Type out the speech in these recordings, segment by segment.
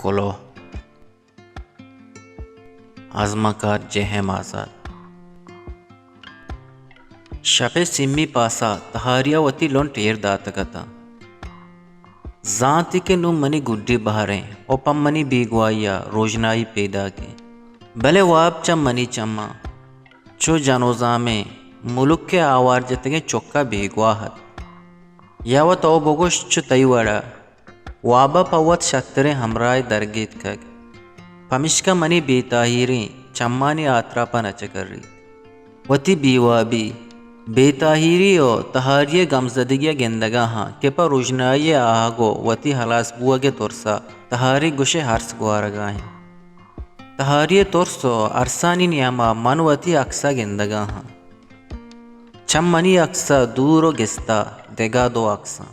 कोलो आजमाकार जेहम आज़ाद शपे सिम्मी पासा तहारिया वती लोन टेर दातकता जाति के नु मनी गुड्डी बहारें ओपम मनी बीगवाइया रोजनाई पैदा के भले वाब चम मनी चम्मा चो जानोजा में मुलुक के आवार जतगे चौक्का बीगवाहत यावत ओ बोगोश चो तईवाड़ा वाबा पवत शक्तरे हमराय दरगीत कग पमिश्का मनी बेताहिरी चम्मानी आत्रापा नचकर्री वती बीवाबी बेताहिरी ओ तहारिये गमजदगिया गेंदगा हाँ केपा रोजनाये आहागो वती हलास बुआ के तोरसा तहारी गुशे हर्स गुआरगा हैं तहारिये तोरसो अरसानी नियमा मनवती अक्सा गेंदगा हाँ चम्मनी अक्सा दूरो गिस्ता देगा दो अक्सा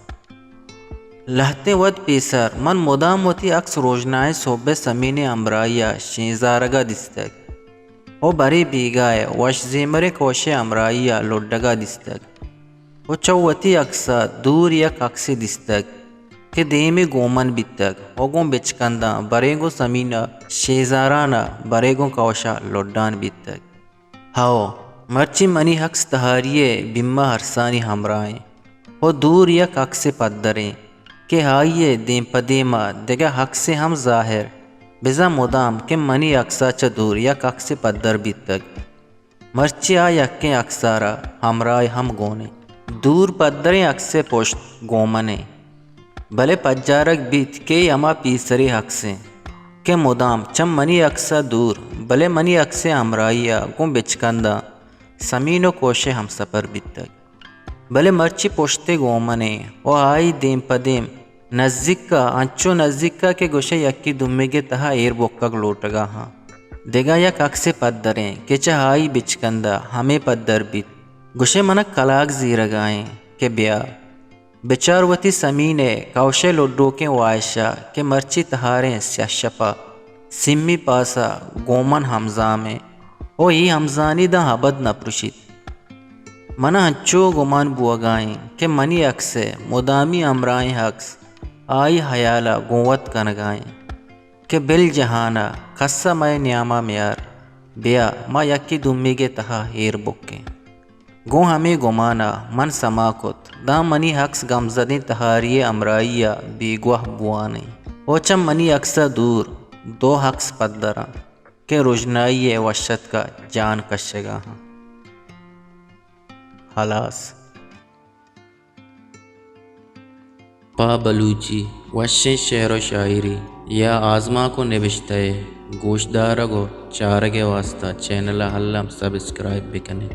लहते वद पेसर मन मुदाम वती अक्स रोजनाए सोबे समीने अमराइया शेजारगा दिस्तक ओ बरे बीगाए वश जेमरे कोशे अमराइया लोडगा दिस्तक ओ चौवती अक्सा दूर यक अक्से दिस्तक के देमे गोमन बितक ओगों बेचकंदा बरेगो समीना शेजाराना बरेगो कौशा लोडान बितक हाओ मर्ची मनी हक्स तहारिये बिम्मा हरसानी हमराएं ओ दूर यक अक्से पद्दरें के हाइये देम पदेमा देगा हक से हम जाहिर बिजा मुदाम के मनी अक्सा च दूर या कक से पद्दर बीतक मर्ची आ यक्के अक्सारा हमराय हम गोने दूर पद्दरें अक्से पोष्ट गोमने भले पज्जारक बीत के यमा पीसरे हक से के मुदाम चम मनी अक्सा दूर भले मनी अक्से हमराइया गो बिचकंदा समीनो कोशे हम सपर बीतक भले मर्ची पोष्ते गोमने ओ आई देम पदेम नज़दीक अंचो नज़दीक के गुशे यक्की दुम्मे के तहा एर बोक्का लोटगा हाँ देगा यक अक्से पद्दरें के चाहाई बिचकंदा हमें पद्दर बीत गुशे मनक कलाक जीरगाएं के ब्या बिचारवती समीने कौशे लोड्डो के वायशा के मर्ची तहारें स्याशपा सिम्मी पासा गोमन हमजा में ओ ही हमजानी दा हबद नपरुशित मना हच्चो गुमान बुआगाएं के मनी अक्से मुदामी अमराएं हक्स आई हयाला गोवत कनगाएं के बिल जहाना खस्सा मय न्यामा म्यार बिया मा यक्की दुम्मी के तहा हेर बुक्के गो हमें गुमाना मन समाकुत दा मनी हक्स गमजदी तहारिये अमराइया बेगवाह बुआने ओचम मनी अक्सा दूर दो हक्स पद्दरा के रोजनाइये वशत का जान कशेगा हाँ हलास पा बलूची वशे शेर शायरी या आज़मा को निविश्ते गोशदार गो चार के वास्ता चैनल हल्लम सब्सक्राइब भी करें।